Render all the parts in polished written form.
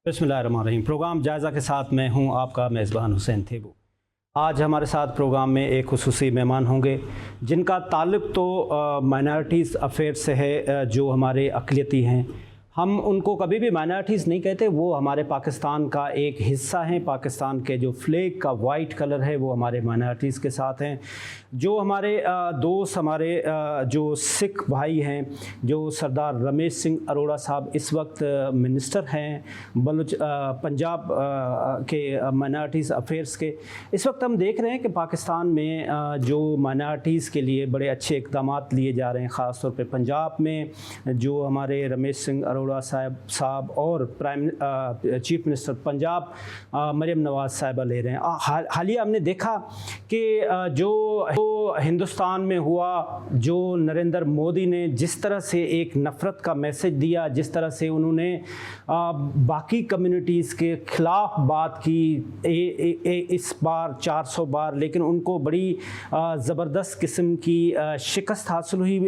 बिस्मिल्लाहिर्रहमानिर्रहीम। प्रोग्राम जायज़ा के साथ मैं हूं आपका मेज़बान हुसैन थेबू। आज हमारे साथ प्रोग्राम में एक खुसूसी मेहमान होंगे जिनका ताल्लुक़ तो माइनॉरिटीज़ अफेयर्स से है, जो हमारे अक़लियती हैं। हम उनको कभी भी माइनॉरिटीज़ नहीं कहते, वो हमारे पाकिस्तान का एक हिस्सा हैं। पाकिस्तान के जो फ्लैग का वाइट कलर है वो हमारे माइनॉरिटीज़ के साथ हैं। जो हमारे दोस्त, हमारे जो सिख भाई हैं, जो सरदार रमेश सिंह अरोड़ा साहब इस वक्त मिनिस्टर हैं पंजाब के माइनॉरिटीज़ अफेयर्स के। इस वक्त हम देख रहे हैं कि पाकिस्तान में जो माइनॉरिटीज़ के लिए बड़े अच्छे इक़दाम लिए जा रहे हैं। ख़ास तौर पे पंजाब में जो हमारे रमेश सिंह अरोड़ा साहब और चीफ मिनिस्टर पंजाब मरियम नवाज़ साहिबा ले रहे हैं। हालिया हमने देखा कि जो हिंदुस्तान में हुआ, जो नरेंद्र मोदी ने जिस तरह से एक नफ़रत का मैसेज दिया, जिस तरह से उन्होंने बाकी कम्युनिटीज़ के ख़िलाफ़ बात की इस बार 400 बार, लेकिन उनको बड़ी ज़बरदस्त किस्म की शिकस्त हासिल हुई।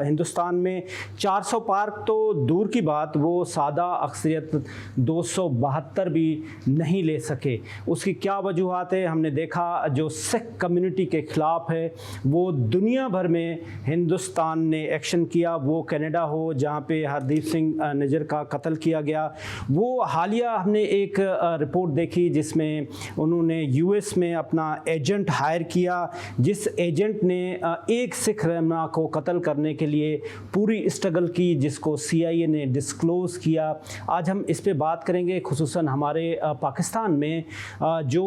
हिंदुस्तान में 400 पार तो दूर की बात, वो सादा अक्सरियत 272 भी नहीं ले सके। उसकी क्या वजूहात है? हमने देखा जो सिख कम्युनिटी के ख़िलाफ़ है वो दुनिया भर में हिंदुस्तान ने एक्शन किया। वो कनाडा हो जहाँ पे हरदीप सिंह निज्जर का कत्ल किया गया, वो हालिया हमने एक रिपोर्ट देखी जिसमें उन्होंने यूएस में अपना एजेंट हायर किया, जिस एजेंट ने एक सिख रहनुमा को कत्ल करने के लिए पूरी स्ट्रगल की, जिसको CIA ने डिस्क्लोज़ किया। आज हम इस पे बात करेंगे, खुसूसन हमारे पाकिस्तान में जो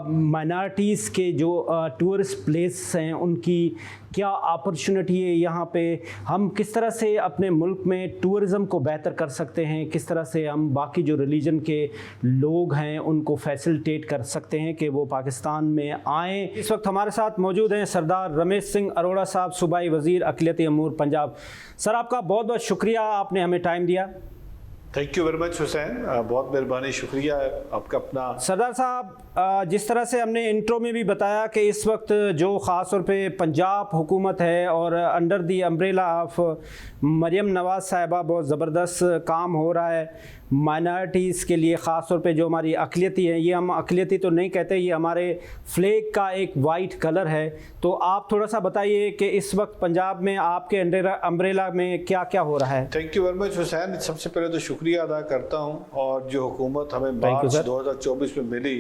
माइनॉरिटीज़ के जो टूरिस्ट प्लेस हैं उनकी क्या अपॉर्चुनिटी है यहाँ पे, हम किस तरह से अपने मुल्क में टूरिज़म को बेहतर कर सकते हैं, किस तरह से हम बाकी जो रिलीजन के लोग हैं उनको फैसिलिटेट कर सकते हैं कि वो पाकिस्तान में आएँ। इस वक्त हमारे साथ मौजूद हैं सरदार रमेश सिंह अरोड़ा साहब, सूबाई वज़ीर अक़लियती अमूर पंजाब। सर, आपका बहुत बहुत शुक्रिया, आपने हमें टाइम दिया। Thank you very much Hussain, बहुत मेहरबानी, शुक्रिया आपका। अपना सरदार साहब, जिस तरह से हमने इंट्रो में भी बताया कि इस वक्त जो ख़ास तौर पे पंजाब हुकूमत है और under the umbrella of Maryam Nawaz साहिबा बहुत ज़बरदस्त काम हो रहा है माइनॉरिटीज़ के लिए। ख़ास तौर पे जो हमारी अक़लियती है, ये हम अक़लियती तो नहीं कहते, ये हमारे फ्लैग का एक वाइट कलर है। तो आप थोड़ा सा बताइए कि इस वक्त पंजाब में आपके अम्ब्रेला में क्या क्या हो रहा है। Thank you very much Hussain, सबसे पहले तो शुक्रिया अदा करता हूँ। और जो हुकूमत हमें मार्च 2024 में मिली,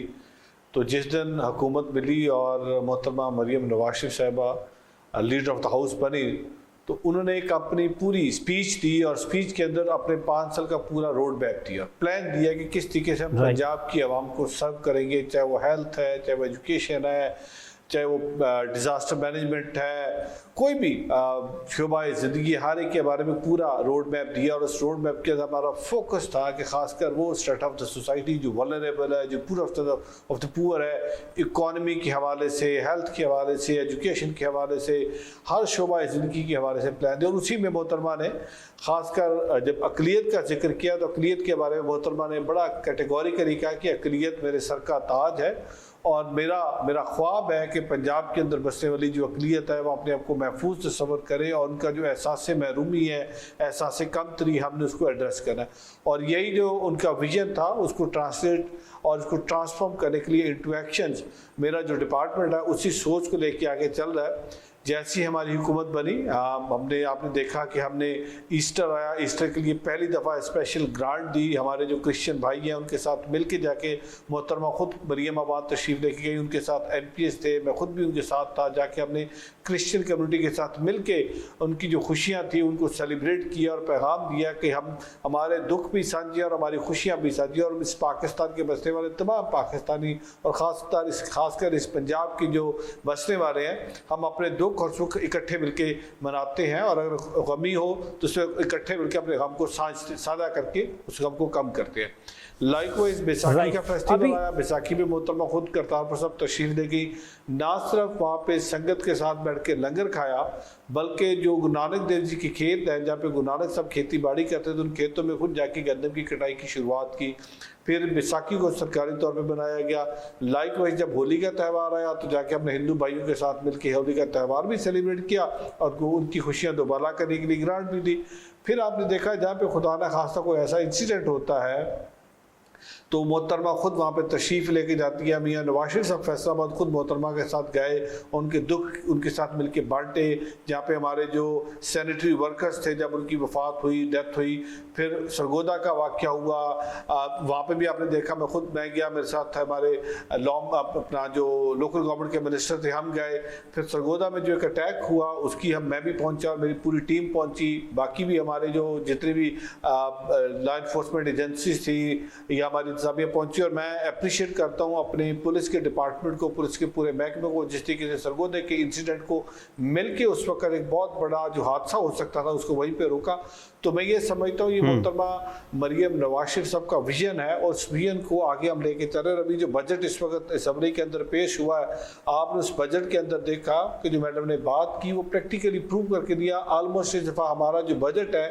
तो जिस दिन हुकूमत मिली और मोहतरमा मरियम नवाज़ साहिबा लीडर ऑफ द हाउस बनी, तो उन्होंने एक अपनी पूरी स्पीच दी और स्पीच के अंदर अपने 5 साल का पूरा रोड मैप दिया, प्लान दिया कि किस तरीके से हम पंजाब की आवाम को सर्व करेंगे, चाहे वो हेल्थ है, चाहे वो एजुकेशन है, चाहे वो डिज़ास्टर मैनेजमेंट है, कोई भी शोबा ज़िंदगी, हर एक के बारे में पूरा रोड मैप दिया। और उस रोड मैप के अंदर हमारा फोकस था कि खासकर वो स्टेट ऑफ द सोसाइटी जो वल्नरेबल है, जो पूरा ऑफ द पुअर है, इकॉनमी के हवाले से, हेल्थ के हवाले से, एजुकेशन के हवाले से, हर शोबा ज़िंदगी के हवाले से प्लान दिया। और उसी में मोहतरमा ने खासकर जब अक़लियत का जिक्र किया तो अक़लियत के बारे में मोहतरमा ने बड़ा कैटेगोरिकली कहा कि अक़लियत मेरे सर का ताज है और मेरा ख्वाब है कि पंजाब के अंदर बसने वाली जो अक़लियत है वो अपने आप को महफूज तस्वर करे और उनका जो एहसास महरूमी है, एहसास कमतरी, हमने उसको एड्रेस करना है। और यही जो उनका विजन था उसको ट्रांसलेट और उसको ट्रांसफॉर्म करने के लिए इंटू एक्शंस मेरा जो डिपार्टमेंट है उसी सोच को लेके आगे चल रहा है। जैसी हमारी हुकूमत बनी, आपने देखा कि हमने ईस्टर आया, ईस्टर के लिए पहली दफ़ा स्पेशल ग्रांट दी। हमारे जो क्रिश्चियन भाई हैं उनके साथ मिल के जाके मोहतरमा ख़ुद मरियम आबाद तशरीफ़ लेके गई, उनके साथ MPs थे, मैं ख़ुद भी उनके साथ था। जाके हमने क्रिश्चियन कम्युनिटी के साथ मिल के उनकी जो खुशियाँ थी उनको सेलिब्रेट किया और पैगाम दिया कि हम हमारे दुख भी साझे और हमारी खुशियाँ भी साझी। और इस पाकिस्तान के बसने वाले तमाम पाकिस्तानी और ख़ासकर इस पंजाब के जो बसने वाले हैं, हम अपने दुख और सुख इकट्ठे मिलके मनाते हैं। और अगर गमी हो तो उसमें इकट्ठे मिलकर अपने गम को साझा करके उस गम को कम करते हैं। लाइकवाइज बैसाखी का फेस्टिवल आया, बैसाखी में मोहतरमा खुद करतारपुर साहब तशरीफ ले गई, ना सिर्फ वहाँ पे संगत के साथ बैठ के लंगर खाया, बल्कि जो गुरु नानक देव जी के खेत हैं जहाँ पे गुरु नानक साहब खेती बाड़ी करते थे, उन खेतों में खुद जाके गंदम की कटाई की शुरुआत की। फिर बैसाखी को सरकारी तौर पे मनाया गया। लाइकवाइज जब होली का त्यौहार आया तो जाके हमने हिंदू भाइयों के साथ मिलकर होली का त्यौहार भी सेलिब्रेट किया और उनकी खुशियाँ दोबारा करने के लिए ग्रांट भी दी। फिर आपने देखा जहाँ पे खुदा न खास्ता कोई ऐसा इंसिडेंट होता है तो मोहतरमा खुद वहाँ पे तशरीफ़ लेके जाती है। मियाँ नवाज शरीफ साहब फैसलाबाद खुद मोहतरमा के साथ गए, उनके दुख उनके साथ मिलके बांटे। जहाँ पे हमारे जो सैनिटरी वर्कर्स थे जब उनकी वफात हुई, डेथ हुई, फिर सरगोदा का वाक़या हुआ, वहाँ पे भी आपने देखा मैं गया, मेरे साथ था हमारे अपना जो लोकल गवर्नमेंट के मिनिस्टर थे, हम गए। फिर सरगोदा में जो एक अटैक हुआ उसकी मैं भी पहुँचा, मेरी पूरी टीम पहुँची, बाकी भी हमारे जो जितने भी लॉ इन्फोर्समेंट एजेंसीज थी या हमारी इंतजामिया पहुंची। और मैं अप्रिशिएट करता हूं अपने पुलिस के डिपार्टमेंट को, पुलिस के पूरे महकमे को, जिस तरीके से सरगोदे के इंसिडेंट को मिलके उस वक्त एक बहुत बड़ा जो हादसा हो सकता था उसको वहीं पे रोका। तो मैं ये समझता हूँ ये मोहतरमा मरियम नवाज शरीफ साहब का विजन है और उस विजन को आगे हम लेके चल रहे हैं। अभी जो बजट इस वक्त असम्बली के अंदर पेश हुआ है, आपने उस बजट के अंदर देखा कि जो मैडम ने बात की वो प्रैक्टिकली प्रूव करके दिया। ऑलमोस्ट इस दफ़ा हमारा जो बजट है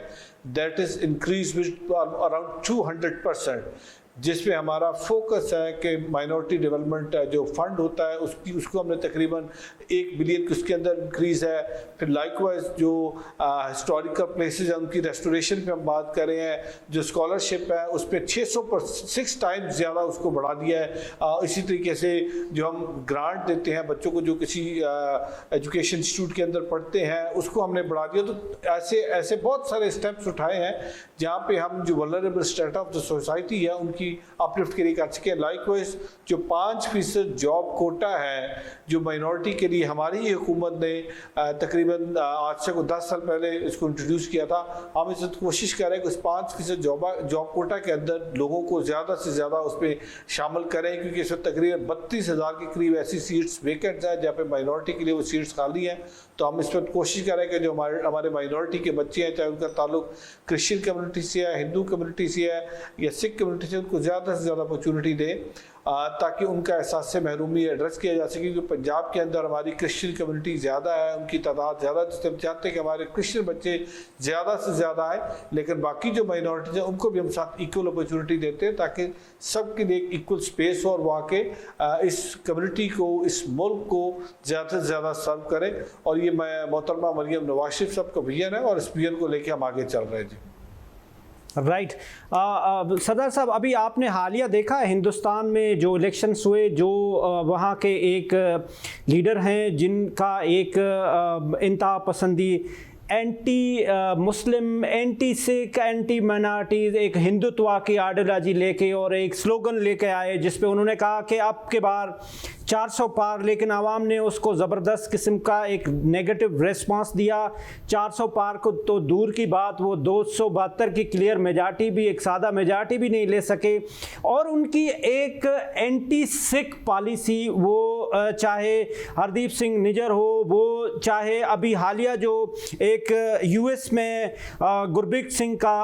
that is increase with around 200%, जिसमें हमारा फोकस है कि माइनॉरिटी डेवलपमेंट जो फंड होता है उसको हमने तकरीबन 1 बिलियन की उसके अंदर इंक्रीज़ है। फिर लाइकवाइज जो हिस्टोरिकल प्लेसेस हैं उनकी रेस्टोरेशन पे हम बात कर रहे हैं। जो स्कॉलरशिप है उस पर 6 टाइम्स ज़्यादा उसको बढ़ा दिया है। इसी तरीके से जो हम ग्रांट देते हैं बच्चों को जो किसी एजुकेशन इंस्टीट्यूट के अंदर पढ़ते हैं उसको हमने बढ़ा दिया। तो ऐसे बहुत सारे स्टेप्स उठाए हैं जहाँ पे हम जो vulnerable state of the society है उनकी अपलिफ्ट के लिए कर सके। लाइकवाइज जो 5% जॉब कोटा है जो माइनॉरिटी के लिए हमारी ही हुकूमत ने तकरीबन आज से 10 साल पहले इसको इंट्रोड्यूस किया था, हम इस कोशिश कर रहे हैं कि उस 5% जॉब कोटा के अंदर लोगों को ज़्यादा से ज़्यादा उस पर शामिल करें, क्योंकि इस वक्त तकरीबन 32,000 के करीब ऐसी सीट्स वेकेंट हैं जहाँ पे माइनॉरिटी के लिए वो सीट्स खाली हैं। तो हम इस वक्त कोशिश कर रहे हैं कि जो हमारे माइनॉरिटी के बच्चे हैं, चाहे उनका ताल्लुक क्रिश्चियन कम्युनिटी से है, हिंदू कम्युनिटी से है या सिख कम्युनिटी से, उनको ज़्यादा से ज़्यादा अपॉर्चुनिटी दें ताकि उनका एहसास से महरूमी एड्रेस किया जा सके। क्योंकि पंजाब के अंदर हमारी क्रिश्चियन कम्युनिटी ज़्यादा है, उनकी तादाद ज़्यादा, जिससे हम चाहते हैं कि हमारे क्रिश्चियन बच्चे ज़्यादा से ज़्यादा आए, लेकिन बाकी जो माइनॉरिटीज हैं उनको भी हम साथ इक्वल अपॉर्चुनिटी देते हैं ताकि सबके लिए एक इक्वल स्पेस और वहाँ के इस कम्युनिटी को, इस मुल्क को ज़्यादा से ज़्यादा सर्व करें। और ये मोहतरमा मरियम नवाज शरीफ साहब का विजन है और इस विजन को लेकर हम आगे चल रहे हैं। जी राइट। सदर साहब, अभी आपने हालिया देखा है हिंदुस्तान में जो इलेक्शंस हुए, जो वहाँ के एक लीडर हैं जिनका एक इंतहा पसंदी, anti Muslim, anti Sikh, anti minorities, एक हिंदुत्व की आइडियोलॉजी लेके और एक स्लोगन लेके आए जिस पे उन्होंने कहा कि अब के बार 400 पार, लेकिन आवाम ने उसको ज़बरदस्त किस्म का एक नेगेटिव रिस्पांस दिया। 400 पार को तो दूर की बात, वो 272 की क्लियर मेजॉरिटी भी, एक सादा मेजॉरिटी भी नहीं ले सके। और उनकी एक एंटी सिख पॉलिसी, वो चाहे हरदीप सिंह निज्जर हो, वो चाहे अभी हालिया जो एक यूएस में गुरबीर सिंह का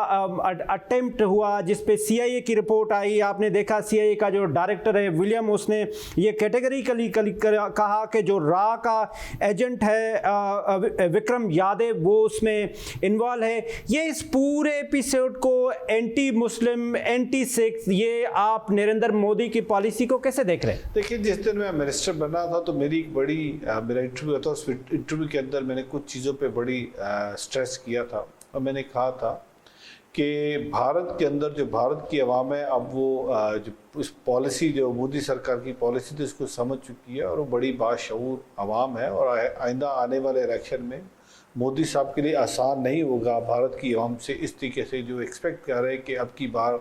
अटेम्प्ट हुआ जिस पे CIA की रिपोर्ट आई, आपने देखा CIA का जो डायरेक्टर है विलियम, उसने ये कैटेगरिकली कहा कि जो रा का एजेंट है विक्रम यादव वो उसमें इन्वॉल्व है। ये इस पूरे एपिसोड को एंटी मुस्लिम, एंटी सिख, ये आप नरेंद्र मोदी की पॉलिसी को कैसे देख रहे हैं? देखिए, जिस दिन मैं मिनिस्टर बना था तो मेरी एक बड़ी मेरा इंटरव्यू था, उस इंटरव्यू के अंदर मैंने कुछ चीज़ों पे बड़ी स्ट्रेस किया था और मैंने कहा था कि भारत के अंदर जो भारत की आवाम है, अब वो जो इस पॉलिसी, जो मोदी सरकार की पॉलिसी थी, उसको समझ चुकी है और वो बड़ी बाशऊर आवाम है। और आइंदा आने वाले इलेक्शन में मोदी साहब के लिए आसान नहीं होगा भारत की आवाम से इस तरीके से जो एक्सपेक्ट कर रहे हैं कि अब की बार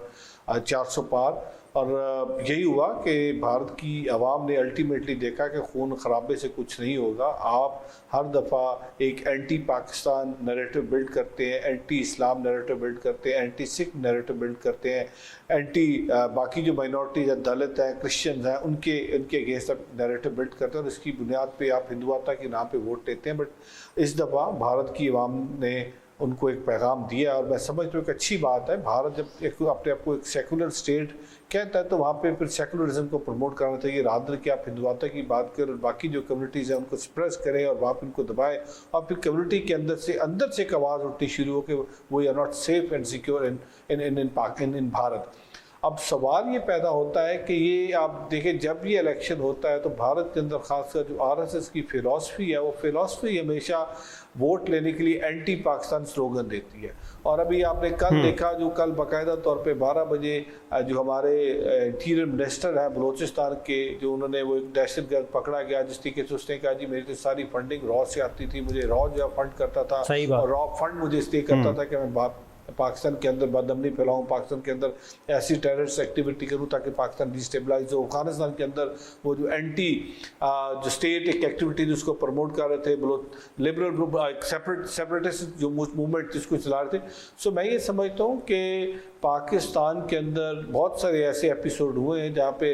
400 पार। और यही हुआ कि भारत की आवाम ने अल्टीमेटली देखा कि खून खराबे से कुछ नहीं होगा। आप हर दफ़ा एक एंटी पाकिस्तान नैरेटिव बिल्ड करते हैं, एंटी इस्लाम नैरेटिव बिल्ड करते हैं, एंटी सिख नैरेटिव बिल्ड करते हैं, एंटी बाकी जो माइनॉरिटीज हैं, दलित हैं, क्रिश्चियन हैं, उनके अगेंस्ट आप नैरेटिव बिल्ड करते हैं और इसकी बुनियाद पे आप हिंदुत्व के नाम पे वोट देते हैं। बट इस दफ़ा भारत की आवाम ने उनको एक पैगाम दिया और मैं समझता हूँ एक अच्छी बात है। भारत जब अपने आप को एक सेकुलर स्टेट कहता है तो वहाँ पे फिर सेकुलरिज्म को प्रमोट करना चाहिए, रादर कि आप हिंदुत्व की बात करें और बाकी जो कम्युनिटीज़ हैं उनको सप्रेस करें और वहाँ पर उनको दबाएं और फिर कम्युनिटी के अंदर से एक आवाज़ उठनी शुरू हो कि we are not safe and secure in Bharat. अब सवाल ये पैदा होता है कि ये आप देखें, जब ये इलेक्शन होता है तो भारत के अंदर खासकर जो आरएसएस की फिलॉसफी है, वो फिलॉसफी हमेशा वोट लेने के लिए एंटी पाकिस्तान स्लोगन देती है। और अभी आपने कल देखा, जो कल बाकायदा तौर पे 12 बजे जो हमारे इंटीरियर मिनिस्टर हैं बलूचिस्तान के, जो उन्होंने वो एक दहशतगर्द पकड़ा गया जिस तरीके से उसने कहा जी मेरी तो सारी फंडिंग रॉ से आती थी, मुझे रॉ जो फंड करता था और रॉ फंड मुझे इसलिए करता था कि मैं पाकिस्तान के अंदर बदअमनी फैलाऊं, पाकिस्तान के अंदर ऐसी टेररिस्ट एक्टिविटी करूं ताकि पाकिस्तान डिस्टेबलाइज हो। अफगानिस्तान के अंदर वो जो एंटी जो स्टेट एक एक्टिविटी जिसको प्रमोट कर रहे थे लिबरल ग्रुप, सेपरेटिस्ट जो मूवमेंट जिसको चला रहे थे। सो मैं ये समझता हूँ कि पाकिस्तान के अंदर बहुत सारे ऐसे एपिसोड हुए हैं जहाँ पे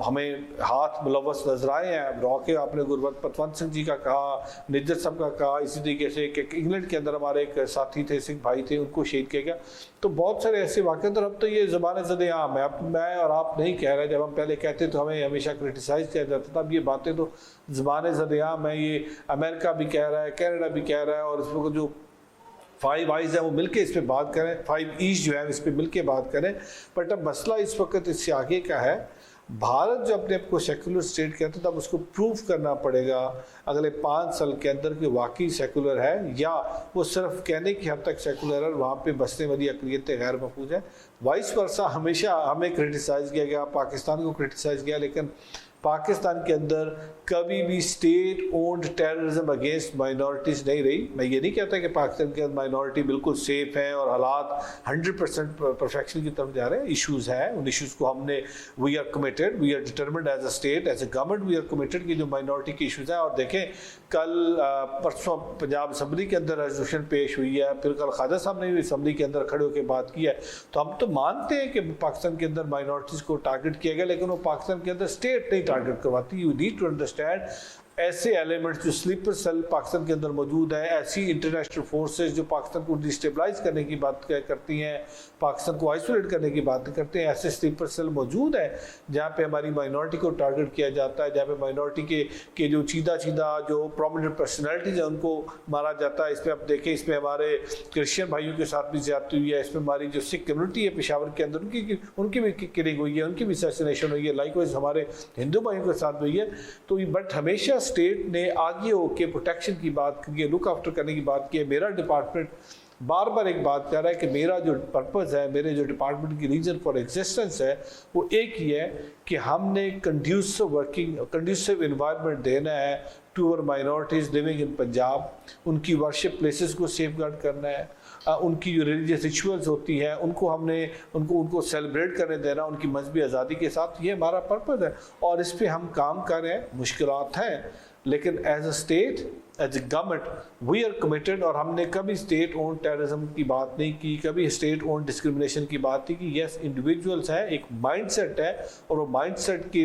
हमें हाथ मुलवस नजर आए हैं। रॉ के आपने गुरबत पतवंत सिंह जी का कहा, निज्जत साहब का कहा, इसी तरीके से इंग्लैंड के अंदर हमारे एक साथी थे, सिख भाई थे, उनको शहीद किया गया। तो बहुत सारे ऐसे वाक़े अंदर अब तो ये ज़बान ज़द आम है। अब मैं और आप नहीं कह रहे, जब हम पहले कहते तो हमें हमेशा क्रिटिसाइज किया जाता था। अब ये बातें तो ज़बान ज़द आम है, ये अमेरिका भी कह रहा है, कनाडा भी कह रहा है, और इसमें जो 5 आइज़ हैं वो मिलके इस पे बात करें, 5 ईस्ट जो है इस पे मिलके बात करें। बट अब मसला इस वक्त इससे आगे का है, भारत जो अपने आप को सेकुलर स्टेट कहता है, तब उसको प्रूव करना पड़ेगा अगले 5 साल के अंदर कि वाकई सेकुलर है या वो सिर्फ कहने की हद तक सेकुलर है, वहाँ पे बसने वाली अक़लियतें गैर महफूज है। वाइस वर्सा हमेशा हमें क्रिटिसाइज़ किया गया, पाकिस्तान को क्रिटिसाइज़ किया, लेकिन पाकिस्तान के अंदर कभी भी state owned terrorism against minorities नहीं रही। मैं ये नहीं कहता कि पाकिस्तान के अंदर माइनॉरिटी बिल्कुल सेफ है और हालात 100% परफेक्शन की तरफ जा रहे हैं। इश्यूज़ हैं, उन इश्यूज़ को हमने we are committed, we are determined as a state, as a government we are committed कि जो माइनॉरिटी के इशूज़ हैं। और देखें कल परसों पंजाब असम्बली के अंदर रेजोल्यूशन पेश हुई है, फिर कल ख्वाजा साहब ने भी असम्बली के अंदर खड़े होकर बात की है। तो हम तो मानते हैं कि पाकिस्तान के अंदर माइनॉरिटीज़ को टारगेट किया गया, लेकिन वो पाकिस्तान के अंदर स्टेट नहीं टारगेट करवाती। यू नीड टू अंडरस्टैंड ऐसे एलिमेंट्स जो स्लीपर सेल पाकिस्तान के अंदर मौजूद है, ऐसी इंटरनेशनल फोर्सेस जो पाकिस्तान को डिस्टेबलाइज करने की बात करती हैं, पाकिस्तान को आइसोलेट करने की बात करते हैं, ऐसे स्लीपर सेल मौजूद है जहाँ पे हमारी माइनॉरिटी को टारगेट किया जाता है, जहाँ पे माइनॉरिटी के जो सीधा जो प्रोमिनेंट पर्सनैलिटीज है उनको मारा जाता है। इसमें आप देखें, इसमें हमारे क्रिश्चियन भाइयों के साथ भी ज्यादती हुई है, इसमें हमारी जो सिख कम्युनिटी है पेशावर के अंदर उनकी भी किलिंग हुई है, उनकी भी असैसिनेशन हुई है, लाइकवाइज हमारे हिंदू भाइयों के साथ हुई है। तो बट हमेशा स्टेट ने आगे होकर प्रोटेक्शन की बात की है, लुक आफ्टर करने की बात की है। मेरा डिपार्टमेंट बार बार एक बात कर रहा है कि मेरा जो पर्पज़ है, मेरे जो डिपार्टमेंट की रीजन फॉर एग्जिस्टेंस है, वो एक ही है कि हमने कंड्यूसिव इन्वायरमेंट देना है to our minorities living in Punjab. उनकी वर्शिप प्लेसेस को सेफगार्ड करना है, उनकी जो रिलीजियस रिचुअल्स होती हैं उनको सेलिब्रेट करने देना उनकी मजहबी आज़ादी के साथ। ये हमारा पर्पज़ है और इस पर हम काम कर रहे हैं। मुश्किलात हैं, लेकिन as a state, as a government we are committed. और हमने कभी स्टेट ओन टेररिज्म की बात नहीं की, कभी स्टेट ओन डिस्क्रिमिनेशन की बात नहीं की। यस, इंडिविजुअल्स है, एक माइंडसेट है, और वो माइंडसेट के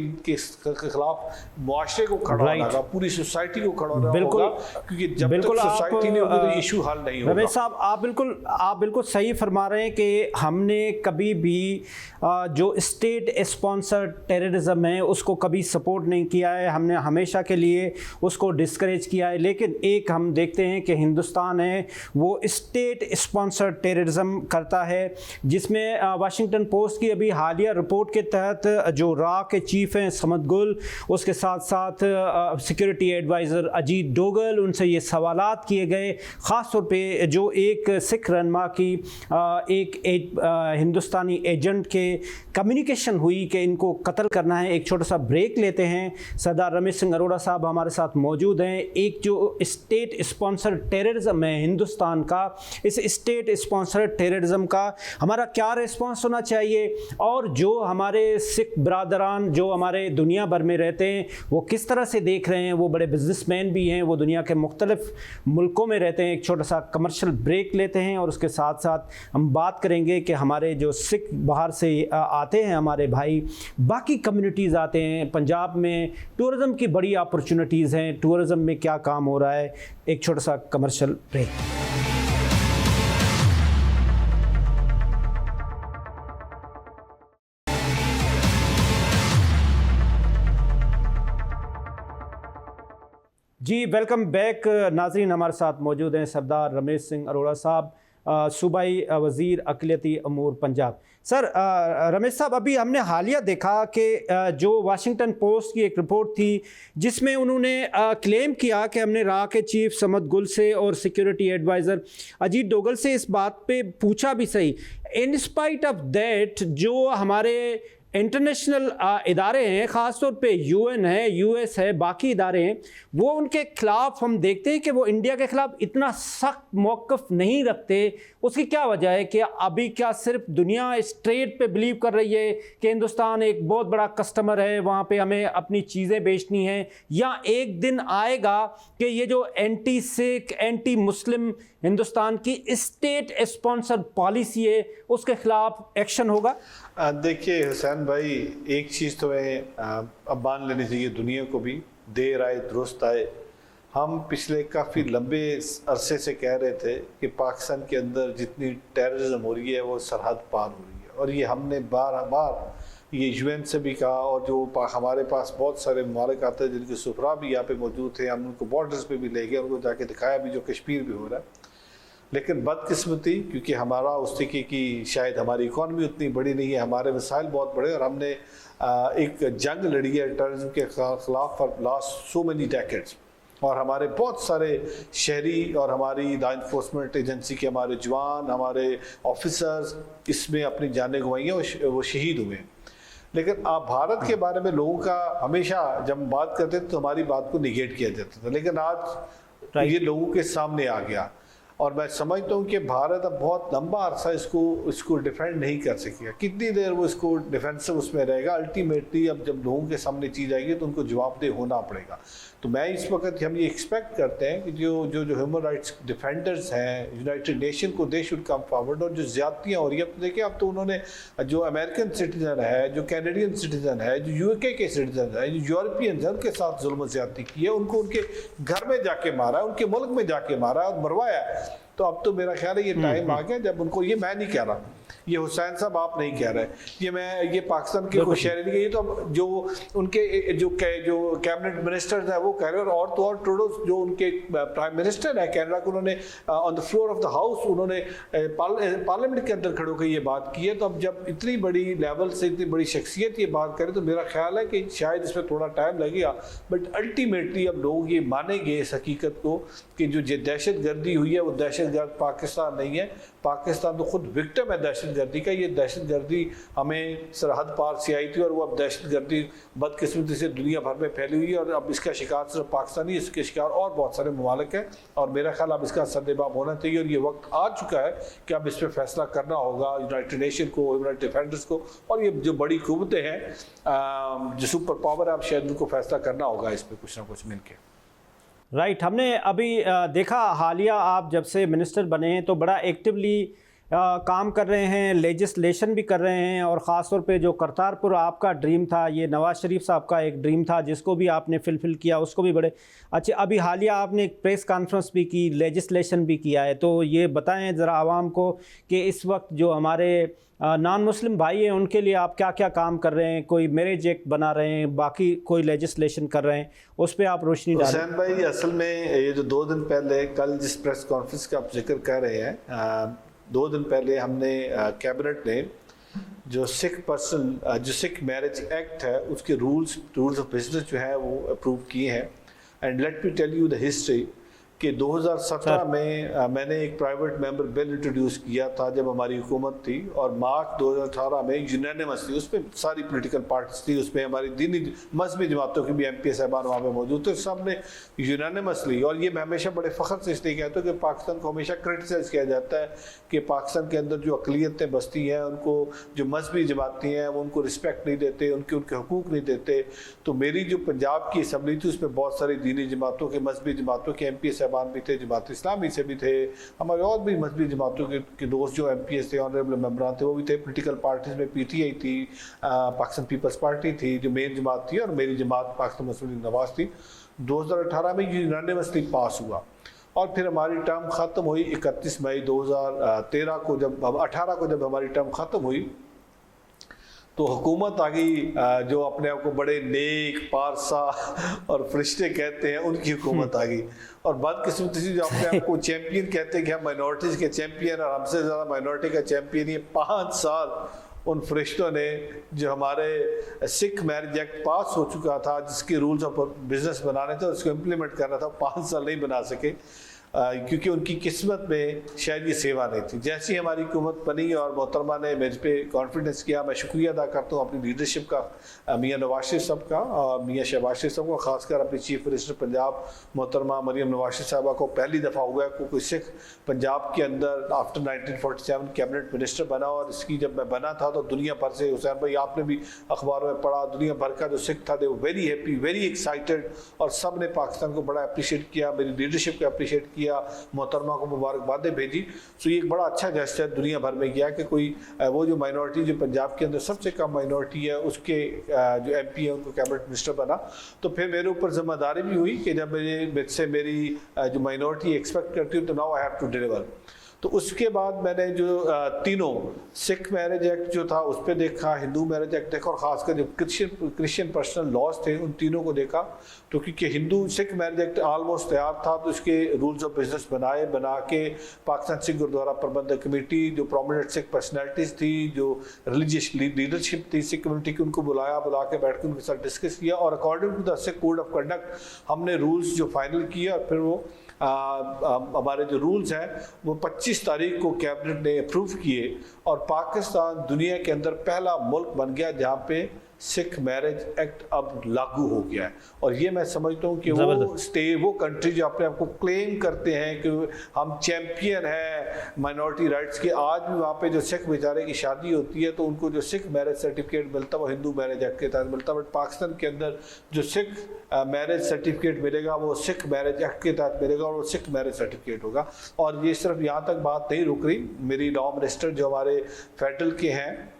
खिलाफ मुआशरे को खड़ा होना होगा, पूरी सोसाइटी को खड़ा होना होगा, क्योंकि जब तक सोसाइटी नहीं होगी तो इशू हल नहीं होगा। रमेश साहब, आप बिल्कुल सही फरमा रहे हैं कि हमने कभी भी जो स्टेट स्पॉन्सर्ड टेररिज्म है उसको कभी सपोर्ट नहीं किया है, हमने हमेशा के लिए उसको डिस्करेज किया है। लेकिन एक हम देखते हैं कि हिंदुस्तान है वो स्टेट स्पॉन्सर्ड टेररिज्म करता है, जिसमें वाशिंगटन पोस्ट की अभी हालिया रिपोर्ट के तहत जो रा के चीफ हैं समद गुल, उसके साथ साथ सिक्योरिटी एडवाइज़र अजीत डोगल, उनसे ये सवालात किए गए, ख़ास तौर पे जो एक सिख रहनुमा की एक हिंदुस्तानी एजेंट के कम्युनिकेशन हुई कि इनको कत्ल करना है। एक छोटा सा ब्रेक लेते हैं। सरदार रमेश सिंह अरोड़ा साहब हमारे साथ मौजूद हैं। एक जो स्टेट स्पॉन्सर टेररिज्म है हिंदुस्तान का, इस स्टेट स्पॉन्सर टेररिज्म का हमारा क्या रिस्पॉन्स होना चाहिए, और जो हमारे सिख ब्रादरान जो हमारे दुनिया भर में रहते हैं वो किस तरह से देख रहे हैं। वो बड़े बिजनेसमैन भी हैं, वो दुनिया के मुख्तलिफ मुल्कों में रहते हैं। एक छोटा सा कमर्शियल ब्रेक लेते हैं और उसके साथ साथ हम बात करेंगे कि हमारे जो सिख बाहर से आते हैं, हमारे भाई बाकी कम्युनिटीज़ आते हैं। पंजाब में टूरिज़म की बड़ी अपॉर्चुनिटीज़ हैं, टूरिज़म में क्या काम हो रहा है। एक छोटा सा कमर्शियल ब्रेक। जी वेलकम बैक नाजरीन, हमारे साथ मौजूद हैं सरदार रमेश सिंह अरोड़ा साहब। सूबाई वज़ीर अक़लियती अमूर पंजाब। सर, रमेश साहब, अभी हमने हालिया देखा कि जो वाशिंगटन पोस्ट की एक रिपोर्ट थी जिसमें उन्होंने क्लेम किया कि हमने राह के चीफ समद गुल से और सिक्योरिटी एडवाइज़र अजीत डोगल से इस बात पे पूछा भी सही, इन स्पाइट ऑफ दैट जो हमारे इंटरनेशनल इदारे हैं, ख़ास तौर पे यूएन है, यूएस है, बाकी इदारे हैं, वो उनके ख़िलाफ़ हम देखते हैं कि वो इंडिया के ख़िलाफ़ इतना सख्त मौक़िफ़ नहीं रखते। उसकी क्या वजह है कि अभी क्या सिर्फ दुनिया स्ट्रेट पे बिलीव कर रही है कि हिंदुस्तान एक बहुत बड़ा कस्टमर है, वहाँ पे हमें अपनी चीज़ें बेचनी हैं, या एक दिन आएगा कि ये जो anti Sikh, anti Muslim Hindustan की स्टेट स्पॉन्सर्ड पॉलिसी है उसके ख़िलाफ़ एक्शन होगा? देखिए हुसैन भाई, एक चीज़ तो है अब मान लेनी चाहिए दुनिया को भी, देर आए दुरुस्त आए। हम पिछले काफ़ी लंबे अरसे से कह रहे थे कि पाकिस्तान के अंदर जितनी टेररिज्म हो रही है वो सरहद पार हो रही है, और ये हमने बार बार ये यूएन से भी कहा, और जो हमारे पास बहुत सारे ममालिक आते हैं जिनके सुफरा भी यहाँ पे मौजूद थे, हम उनको बॉर्डर्स पे भी ले गए, उनको जाके दिखाया भी जो कश्मीर भी हो रहा है। लेकिन बदकिस्मती, क्योंकि हमारा उस तरीके की शायद हमारी इकॉनमी उतनी बड़ी नहीं है, हमारे वसाइल बहुत बड़े, और हमने एक जंग लड़ी है टेररिज्म के ख़िलाफ़ for last so many decades, और हमारे बहुत सारे शहरी और हमारी लॉ इन्फोर्समेंट एजेंसी के हमारे जवान, हमारे ऑफिसर्स इसमें अपनी जानें गंवाई हैं, वो शहीद हुए हैं। लेकिन आप भारत के बारे में लोगों का हमेशा जब हम बात करते थे तो हमारी बात को निगेट किया जाता था, लेकिन आज ये लोगों के सामने आ गया, और मैं समझता हूँ कि भारत अब बहुत लंबा अरसा इसको डिफेंड नहीं कर सकेगा। कितनी देर वो इसको डिफेंसिव उसमें रहेगा? अल्टीमेटली अब जब लोगों के सामने चीज़ आएगी तो उनको जवाबदेह होना पड़ेगा। तो मैं इस वक्त हम ये एक्सपेक्ट करते हैं कि जो ह्यूमन राइट्स डिफेंडर्स हैं यूनाइटेड नेशन को, दे शुड कम फॉरवर्ड, और जो ज़्यादतियाँ हो रही है, अब देखिए अब तो उन्होंने जो अमेरिकन सिटीज़न है, जो कैनेडियन सिटीज़न है, जो यूके के सिटीज़न है, जो यूरोपियन है, उनके साथ जुल्म ज़्यादती की है, उनको उनके घर में जाके मारा है, उनके मुल्क में जाके मारा है और मरवाया है। तो अब तो मेरा ख्याल है ये टाइम आ गया जब उनको, ये मैं नहीं कह रहा, ये हुसैन साहब आप नहीं कह रहे, ये पाकिस्तान के कोई शहरी नहीं, ये तो जो उनके जो कैबिनेट मिनिस्टर्स हैं वो कह रहे हैं, और तो और ट्रूडो जो उनके प्राइम मिनिस्टर है कनाडा को, उन्होंने on the floor of the house उन्होंने पार्लियामेंट के अंदर खड़े होकर ये बात की है। तो अब जब इतनी बड़ी लेवल से इतनी बड़ी शख्सियत ये बात करे तो मेरा ख्याल है कि शायद इसमें थोड़ा टाइम लगेगा, बट अल्टीमेटली अब लोग ये मानेंगे इस हकीकत को कि जो दहशत गर्दी हुई है वो दहशत गर्द पाकिस्तान नहीं है, पाकिस्तान तो खुद विक्टिम है दहशत गर्दी का। ये दहशत गर्दी हमें सरहद पार से आई थी, और वो अब दहशत गर्दी बदकिस्मती से दुनिया भर में फैली हुई है, और अब इसका शिकार सिर्फ पाकिस्तान नहीं, इसके शिकार और बहुत सारे ममालिक हैं, और मेरा ख्याल अब इसका सद्देबाब होना चाहिए, और ये वक्त आ चुका है कि अब इस पर फैसला करना होगा यूनाइटेड नेशन को, यूनाइटेड डिफेंडर्स को, और ये जो बड़ी कुव्वतें हैं जो सुपर पावर है, अब शायद उनको फैसला करना होगा इस पर कुछ ना कुछ मिलकर। राइट, हमने अभी देखा हालिया आप जब से मिनिस्टर बने हैं तो बड़ा एक्टिवली काम कर रहे हैं, लेजिस्लेशन भी कर रहे हैं, और ख़ास तौर पे जो करतारपुर आपका ड्रीम था, ये नवाज़ शरीफ साहब का एक ड्रीम था जिसको भी आपने फुलफिल किया, उसको भी बड़े अच्छे। अभी हालिया आपने एक प्रेस कॉन्फ्रेंस भी की, लेजिस्लेशन भी किया है, तो ये बताएं ज़रा आवाम को कि इस वक्त जो हमारे नॉन मुस्लिम भाई हैं उनके लिए आप क्या क्या काम कर रहे हैं? कोई मैरिज एक्ट बना रहे हैं, बाकी कोई लेजिस्लेशन कर रहे हैं, उस पर आप रोशनी डालें। हुसैन भाई, असल में ये जो 2 दिन पहले, कल जिस प्रेस कॉन्फ्रेंस का आप जिक्र कर रहे हैं, 2 दिन पहले हमने कैबिनेट ने जो सिख मैरिज एक्ट है उसके रूल्स ऑफ बिजनेस जो है वो अप्रूव किए हैं। And let me tell you the history कि 2017 में मैंने एक प्राइवेट मेंबर बिल इंट्रोड्यूस किया था जब हमारी हुकूमत थी, और मार्च 2018 में यूनानिमसली, उसमें सारी पॉलिटिकल पार्टीज थी, उसमें हमारी दीनी मजहबी जमातों के भी MP साहबान वहाँ पे मौजूद थे, सबने यूनानिमसली, और ये मैं हमेशा बड़े फ़ख्र से इसलिए कहता हूँ कि पाकिस्तान को हमेशा क्रिटिसाइज़ किया जाता है कि पाकिस्तान के अंदर जो अक़लियतें बसती हैं उनको, जो मजहबी जमाती हैं वो उनको रिस्पेक्ट नहीं देते, उनके हकूक़ नहीं देते। तो मेरी जो पंजाब की असम्बली थी उसमें बहुत सारी दीनी जमातों के, मजहबी जमातों के MP साहबान भी थे, जमात इस्लामी से भी थे, हमारे और भी मजहबी जमातों के दोस्त जो MPs थे, ऑनरेबल मेंबरान थे, वो भी थे। पॉलिटिकल पार्टीज में PTI थी, पाकिस्तान पीपल्स पार्टी थी जो मेन जमात थी, और मेरी जमात पाकिस्तान मुस्लिम नवाज थी। 2018 में यूनानिमसली पास हुआ, और फिर हमारी टर्म ख़त्म हुई 31 मई 2013 को, जब 18 को जब हमारी टर्म ख़त्म हुई तो हुकूमत आ गई जो अपने आप को बड़े नेक पारसा और फरिश्ते कहते हैं, उनकी हुकूमत आ गई। और बदकिस्मती से जो अपने आप को चैंपियन कहते हैं कि हम माइनॉरिटीज़ के चैंपियन और हमसे ज़्यादा माइनॉरिटी का चैंपियन, ये 5 साल उन फरिश्तों ने जो हमारे सिख मैरिज एक्ट पास हो चुका था, जिसके रूल्स ऑफ बिजनेस बनाने थे, उसको इम्प्लीमेंट करना था, 5 साल नहीं बना सके क्योंकि उनकी किस्मत में शायद ये सेवा नहीं थी। जैसी हमारी हुकूमत बनी और मोहतरमा ने मेरे पे कॉन्फिडेंस किया, मैं शुक्रिया अदा करता हूँ अपनी लीडरशिप का, मियाँ नवाज शरीफ साहब का और मियाँ शहबाज शरीफ साहब का, खासकर अपनी चीफ मिनिस्टर पंजाब मोहतरमा मरियम नवाज शरीफ साहबा को पहली दफ़ा हुआ है कोई सिख पंजाब के अंदर आफ्टर 1947 कैबिनेट मिनिस्टर बना। और इसकी जब मैं बना था तो दुनिया भर से, हुसैन भाई आपने भी अखबारों में पढ़ा, दुनिया भर का जो सिख था वो वेरी हैप्पी, वेरी एक्साइटेड, और सब ने पाकिस्तान को बड़ा अप्रिशिएट किया, मेरी लीडरशिप को अप्रिशिएट किया, मोहतरमा को मुबारकबादें भेजी। सो ये एक बड़ा अच्छा जेस्चर दुनिया भर में किया कि कोई वो जो माइनॉरिटी जो पंजाब के अंदर सबसे कम माइनॉरिटी है उसके जो MP है उनको कैबिनेट मिनिस्टर बना। तो फिर मेरे ऊपर जिम्मेदारी भी हुई कि जब मुझसे मेरी जो माइनॉरिटी एक्सपेक्ट करती हूँ तो now I have to deliver. तो उसके बाद मैंने जो तीनों सिख मैरिज एक्ट जो था उस पर देखा, हिंदू मैरिज एक्ट देखा, और ख़ासकर जो क्रिश्चियन पर्सनल लॉज थे उन तीनों को देखा। तो क्योंकि Hindu Sikh marriage act almost तैयार था तो इसके रूल्स ऑफ बिजनेस बना के पाकिस्तान सिख गुरुद्वारा प्रबंधक कमेटी, जो प्रोमिनेंट सिख पर्सनैलिटीज़ थी, जो रिलीजियस लीडरशिप थी सिख कम्युनिटी की, उनको बुला के बैठ के उनके साथ डिस्कस किया और according to the Sikh code of conduct हमने रूल्स जो फाइनल किए। और फिर वो हमारे जो रूल्स हैं वो 25 तारीख को कैबिनेट ने अप्रूव किए और पाकिस्तान दुनिया के अंदर पहला मुल्क बन गया जहाँ पे सिख मैरिज एक्ट अब लागू हो गया है। और ये मैं समझता हूँ कि वो कंट्री जो अपने आप को क्लेम करते हैं कि हम चैंपियन हैं माइनॉरिटी राइट्स के, आज भी वहाँ पे जो सिख बेचारे की शादी होती है तो उनको जो सिख मैरिज सर्टिफिकेट मिलता है वो हिंदू मैरिज एक्ट के तहत मिलता है। बट पाकिस्तान के अंदर जो सिख मैरिज सर्टिफिकेट मिलेगा वो सिख मैरिज एक्ट के तहत मिलेगा और वो सिख मैरिज सर्टिफिकेट होगा। और ये सिर्फ यहाँ तक बात नहीं रुक रही, मेरी लॉ मिनिस्टर जो हमारे फेडरल के हैं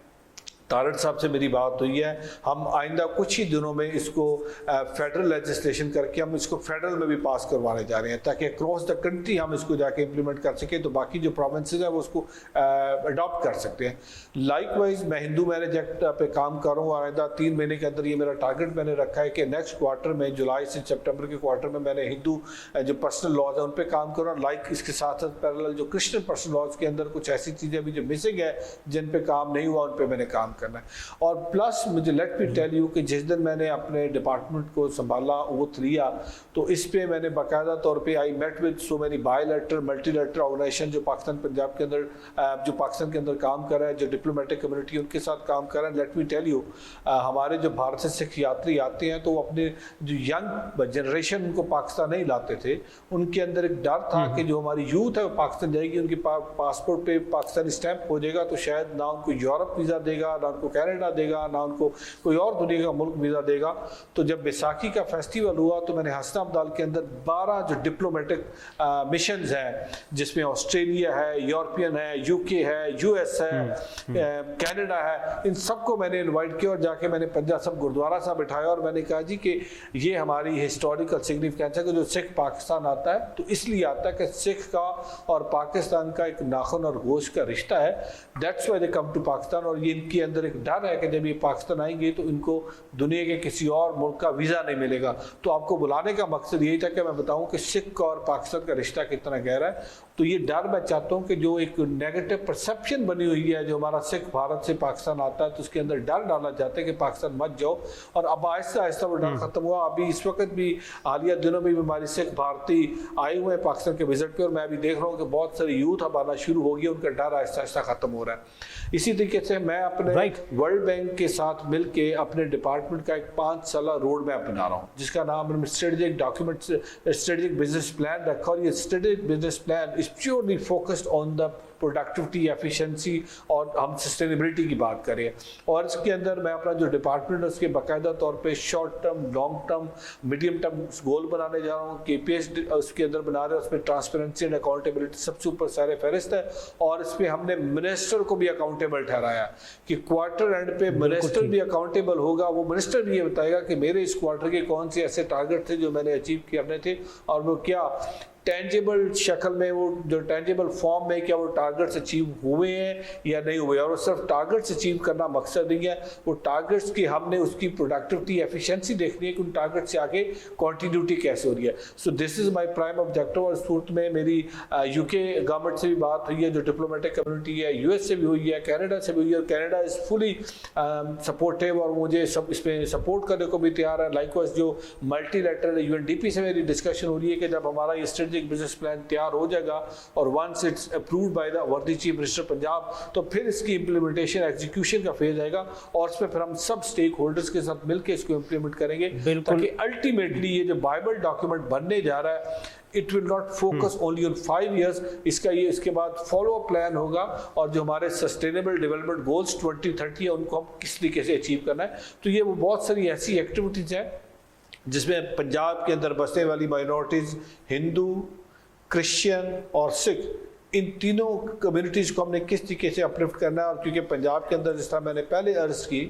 तारड़ साहब से मेरी बात हुई है, हम आइंदा कुछ ही दिनों में इसको फेडरल लेजिस्लेशन करके हम इसको फेडरल में भी पास करवाने जा रहे हैं ताकि अक्रॉस द कंट्री हम इसको जाके इम्प्लीमेंट कर सकें, तो बाकी जो प्रोविंसेस हैं वो उसको अडॉप्ट कर सकते हैं। लाइकवाइज मैं हिंदू मैरिज एक्ट पे काम कर रहा हूँ और आइंदा 3 महीने के अंदर ये मेरा टारगेट मैंने रखा है कि नेक्स्ट क्वार्टर में, जुलाई से सितंबर के क्वार्टर में मैंने हिंदू जो पर्सनल लॉज है उन पर काम करूँ। लाइक इसके साथ साथ पैरेलल जो क्रिश्चियन पर्सनल लॉज के अंदर कुछ ऐसी चीज़ें भी जो मिसिंग है जिन पे काम नहीं हुआ उन पे मैंने काम करना है। और प्लस मुझे लेट मी टेल यू कि जिस दिन मैंने अपने डिपार्टमेंट को संभाला ओथ लिया तो इस पे मैंने बाकायदा तौर पे I met with so many bilateral multilateral organization जो पाकिस्तान पंजाब के अंदर जो पाकिस्तान के अंदर काम कर रहा है, जो डिप्लोमेटिक कम्युनिटी उनके साथ काम कर रहा है। लेट मी टेल यू हमारे जो भारत से सिख यात्री आते हैं तो वो अपने जो यंग जनरेशन उनको पाकिस्तान नहीं लाते थे, उनके अंदर एक डर था कि जो हमारी यूथ है वो पाकिस्तान जाएगी, उनकी पासपोर्ट पे पाकिस्तानी स्टैंप हो जाएगा तो शायद ना उनको यूरोप वीज़ा देगा, ना उनको कैनेडा देगा, ना उनको कोई और दुनिया का मुल्क वीज़ा देगा। तो जब बैसाखी का फेस्टिवल हुआ तो मैंने हसन अब्दाल के अंदर 12 जो डिप्लोमेटिक मिशंस हैं जिसमें ऑस्ट्रेलिया है, यूरोपियन है, UK है, US है, कनाडा है, इन सबको मैंने इनवाइट किया और जाके मैंने पंजाब सब गुरुद्वारा साहब बिठाया और मैंने कहा जी कि ये हमारी हिस्टोरिकल सिग्निफिकेंस है कि जो सिख पाकिस्तान आता है तो इसलिए आता है कि सिख का और पाकिस्तान का एक नाखून और गोश्त का रिश्ता है, that's why they come to Pakistan. और ये इनके अंदर एक डर है कि जब ये पाकिस्तान आएंगे तो इनको दुनिया के किसी और मुल्क का वीज़ा नहीं मिलेगा। तो आपको बुलाने का मकसद यही था कि मैं बताऊं कि सिख और पाकिस्तान का रिश्ता कितना गहरा है। तो ये डर मैं चाहता हूं कि जो एक नेगेटिव परसेप्शन बनी हुई है जो हमारा सिख भारत से पाकिस्तान आता है तो उसके अंदर डर डाला जाता है कि पाकिस्तान मत जाओ, और अब आहिस्ता आहिस्ता वो डर खत्म हुआ। अभी इस वक्त भी हालिया दिनों में भी हमारी सिख भारतीय आए हुए हैं पाकिस्तान के विजिट पे और मैं अभी देख रहा हूँ कि बहुत सारे यूथ अब आना शुरू हो गया, उनका डर आहिस्ता आहिस्ता खत्म हो रहा है। इसी तरीके से मैं अपने वर्ल्ड बैंक के साथ मिलके अपने डिपार्टमेंट का एक 5 साला रोड मैप बना रहा हूँ जिसका नाम strategic document strategic business plan रखा, और ये strategic business plan is purely focused on the productivity, efficiency और हम सस्टेनेबिलिटी की बात करें। और इसके अंदर मैं अपना जो डिपार्टमेंट है उसके बाकायदा तौर पे short term, long term, medium term goal बनाने जा रहा हूँ। KPIs उसके अंदर बना रहे हैं, उसमें ट्रांसपेरेंसी एंड अकाउंटेबिलिटी सबसे ऊपर सारे फहरिस्त है। और इसमें हमने मिनिस्टर को भी अकाउंटेबल ठहराया कि क्वार्टर एंड पे मिनिस्टर भी अकाउंटेबल होगा। वो मिनिस्टर भी ये बताएगा कि मेरे इस क्वार्टर के कौन से ऐसे टारगेट थे जो मैंने अचीव करने थे और वो क्या टेंजिबल शक्ल में, वो जो टेंजिबल फॉर्म में क्या वो टारगेट्स अचीव हुए हैं या नहीं हुए। और सिर्फ टारगेट्स अचीव करना मकसद नहीं है, वो टारगेट्स की हमने उसकी प्रोडक्टिविटी एफिशिएंसी देखनी है कि उन टारगेट से आगे कंटिन्यूटी कैसे हो रही है। So this is my prime objective. और सूरत में मेरी यूके गवर्नमेंट से भी बात हुई है, जो डिप्लोमेटिक कम्युनिटी है, यूएस से भी हुई है, कनाडा से भी हुई है। कनाडा इज फुली सपोर्टिव और मुझे सब इसमें सपोर्ट करने को भी तैयार है। लाइकवाइज जो मल्टीलैटरल यूएनडीपी से मेरी डिस्कशन हो रही है कि जब हमारा ये स्ट्रेटेजिक बिजनेस प्लान तैयार हो जाएगा और once it's approved by the worthy chief minister Punjab, तो फिर इसकी इंप्लीमेंटेशन एग्जीक्यूशन का फेज आएगा और इसमें फिर हम सब स्टेक होल्डर्स के साथ मिलकर इसको इंप्लीमेंट करेंगे, ताकि अल्टीमेटली ये जो बाइबल डॉक्यूमेंट बनने जा रहा है, it will not focus only on 5 years, इसके बाद फॉलो अप प्लान होगा और जो हमारे सस्टेनेबल डेवलपमेंट गोल्स 2030 है उनको हम किस तरीके से अचीव करना है। तो ये वो बहुत सारी ऐसी एक्टिविटीज हैं जिसमें पंजाब के अंदर बसने वाली माइनॉरिटीज, हिंदू, क्रिश्चियन और सिख, इन तीनों कम्युनिटीज़ को हमने किस तरीके से अपलिफ्ट करना है। और क्योंकि पंजाब के अंदर जिस तरह मैंने पहले अर्ज की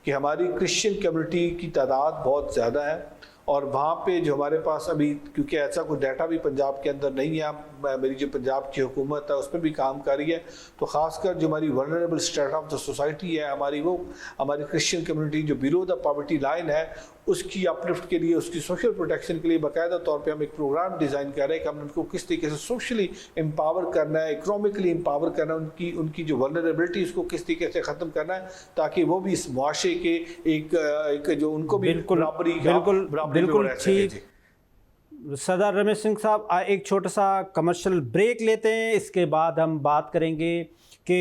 कि हमारी क्रिश्चियन कम्युनिटी की तादाद बहुत ज़्यादा है और वहाँ पे जो हमारे पास अभी, क्योंकि ऐसा कोई डाटा भी पंजाब के अंदर नहीं है, मेरी जो पंजाब की हुकूमत है उस पर भी काम कर रही है, तो ख़ासकर जो हमारी vulnerable strata of the society है हमारी क्रिश्चियन कम्युनिटी जो बिलो द पॉवर्टी लाइन है, उसकी अपलिफ्ट के लिए, उसकी सोशल प्रोटेक्शन के लिए बाकायदा तौर पे हम एक प्रोग्राम डिज़ाइन कर रहे हैं कि हम उनको किस तरीके से सोशली एम्पावर करना है, इकोनॉमिकली एम्पावर करना है, उनकी जो वल्नरेबिलिटी उसको किस तरीके से ख़त्म करना है, ताकि वो भी इस मुआशरे के एक जो उनको भी बिल्कुल ठीक। सरदार रमेश सिंह साहब, एक छोटा सा कमर्शियल ब्रेक लेते हैं, इसके बाद हम बात करेंगे कि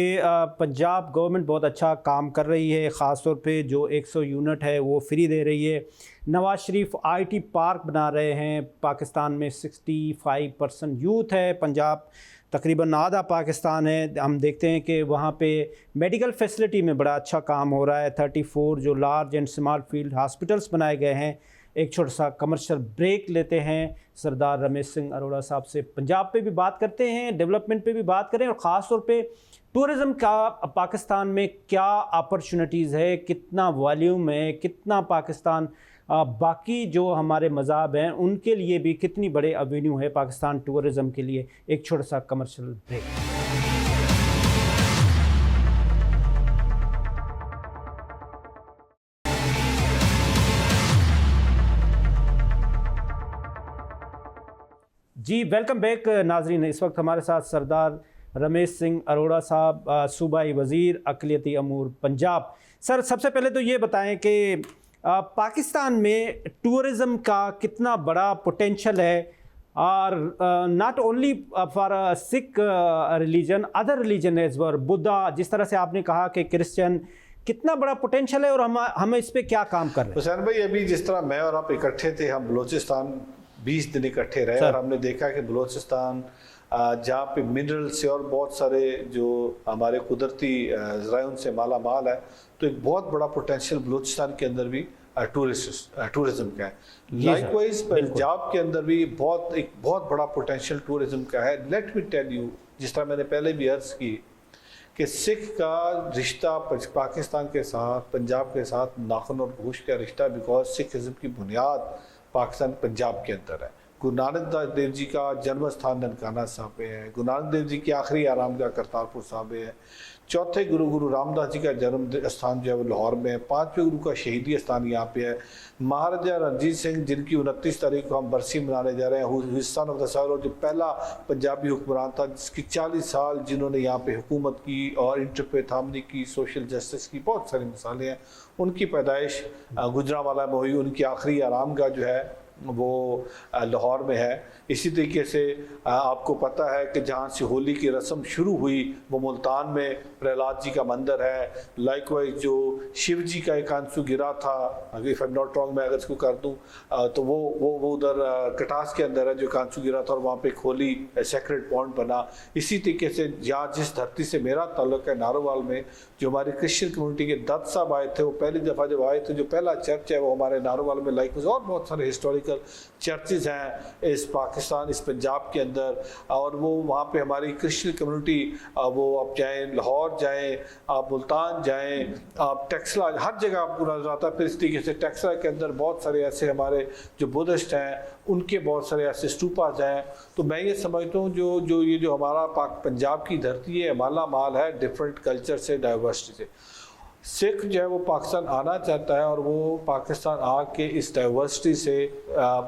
पंजाब गवर्नमेंट बहुत अच्छा काम कर रही है, ख़ास तौर पे जो 100 यूनिट है वो फ्री दे रही है। नवाज शरीफ आईटी पार्क बना रहे हैं, पाकिस्तान में 65% यूथ है, पंजाब तकरीबन आधा पाकिस्तान है। हम देखते हैं कि वहाँ पे मेडिकल फैसिलिटी में बड़ा अच्छा काम हो रहा है। 34 जो large and small field hospitals बनाए गए हैं। एक छोटा सा कमर्शियल ब्रेक लेते हैं, सरदार रमेश सिंह अरोड़ा साहब से पंजाब पे भी बात करते हैं, डेवलपमेंट पे भी बात करें और ख़ास तौर पे टूरिज़म का पाकिस्तान में क्या अपॉर्चुनिटीज़ है, कितना वॉल्यूम है, कितना पाकिस्तान बाकी जो हमारे मज़ाहब हैं उनके लिए भी कितनी बड़े एवेन्यू है पाकिस्तान टूरिज़म के लिए। एक छोटा सा कमर्शियल ब्रेक। जी वेलकम बैक नाजरीन। इस वक्त हमारे साथ सरदार रमेश सिंह अरोड़ा साहब, सूबाई वज़ीर अक़लियती अमूर पंजाब। सर, सबसे पहले तो ये बताएं कि पाकिस्तान में टूरिज़म का कितना बड़ा पोटेंशल है, और not only for Sikh religion, other religion as well, Buddha, जिस तरह से आपने कहा कि क्रिश्चियन, कितना बड़ा पोटेंशल है और हम इस पर क्या काम कर रहे हैं? हुसैन भाई, अभी जिस तरह मैं और आप इकट्ठे थे, हम बलूचिस्तान 20 दिन इकट्ठे रहे और हमने देखा कि बलूचिस्तान जहाँ पे मिनरल से और बहुत सारे जो हमारे कुदरती ज़राए से माला माल है, तो एक बहुत बड़ा पोटेंशियल बलूचिस्तान के अंदर भी टूरिज़म का है। लाइकवाइज पंजाब के अंदर भी एक बहुत बड़ा पोटेंशियल टूरिज़म का है। लेट मी टेल यू, जिस तरह मैंने पहले भी अर्ज़ की कि सिख का रिश्ता पाकिस्तान के साथ, पंजाब के साथ नाखून और गोश्त का रिश्ता, बिकॉज सिखिज़म की बुनियाद पाकिस्तान पंजाब के अंदर है। गुरु नानक देव जी का जन्म स्थान ननकाना साहब पे है, गुरु नानक देव जी की आखिरी आरामगाह करतारपुर साहब है, चौथे गुरु रामदास जी का जन्म स्थान जो है वो लाहौर में है, 5वें गुरु का शहीदी स्थान यहाँ पे है। महाराजा रणजीत सिंह, जिनकी 29 तारीख को हम बरसी मनाने जा रहे हैं, हिस्सान ऑफ द साल, और जो पहला पंजाबी हुक्मरान था जिसकी 40 साल जिन्होंने यहाँ पे हुकूमत की और इंटरफेथ हार्मनी की, सोशल जस्टिस की बहुत सारी मिसालें हैं। उनकी पैदाइश गुजरांवाला में हुई, उनकी आखिरी आरामगाह जो है वो लाहौर में है। इसी तरीके से आपको पता है कि जहाँ से होली की रस्म शुरू हुई वो मुल्तान में प्रहलाद जी का मंदिर है। लाइकवाइज जो शिव जी का एक आंसू गिरा था, अगर if I am not wrong, मैं अगर इसको कर दूँ तो वो उधर कटास के अंदर है जो आंसू गिरा था, और वहाँ पे एक होली सेक्रेड पॉइंट बना। इसी तरीके से यहाँ जिस धरती से मेरा ताल्लुक है, नारोवाल में, जो हमारे क्रिश्चियन कम्युनिटी के दत्त साहब आए थे, वो पहली दफ़ा जब आए थे, जो पहला चर्च है वो हमारे नारोवाल में, लाइकवाइज और बहुत सारे हिस्टोरिकल थियोलॉजिकल चर्चेज हैं इस पाकिस्तान, इस पंजाब के अंदर, और वो वहाँ पे हमारी क्रिश्चियन कम्युनिटी, वो आप जाएँ लाहौर जाएँ, आप मुल्तान जाएँ, आप टेक्सला, हर जगह आपको नजर आता है। फिर इस तरीके से टेक्सला के अंदर बहुत सारे ऐसे हमारे जो बुद्धिस्ट हैं उनके बहुत सारे ऐसे स्तूपास हैं। तो मैं ये समझता हूँ जो हमारा पंजाब की धरती है माला माल है डिफरेंट कल्चर से, डाइवर्सिटी से। सिख जो है वो पाकिस्तान आना चाहता है और वो पाकिस्तान आके इस डाइवर्सिटी से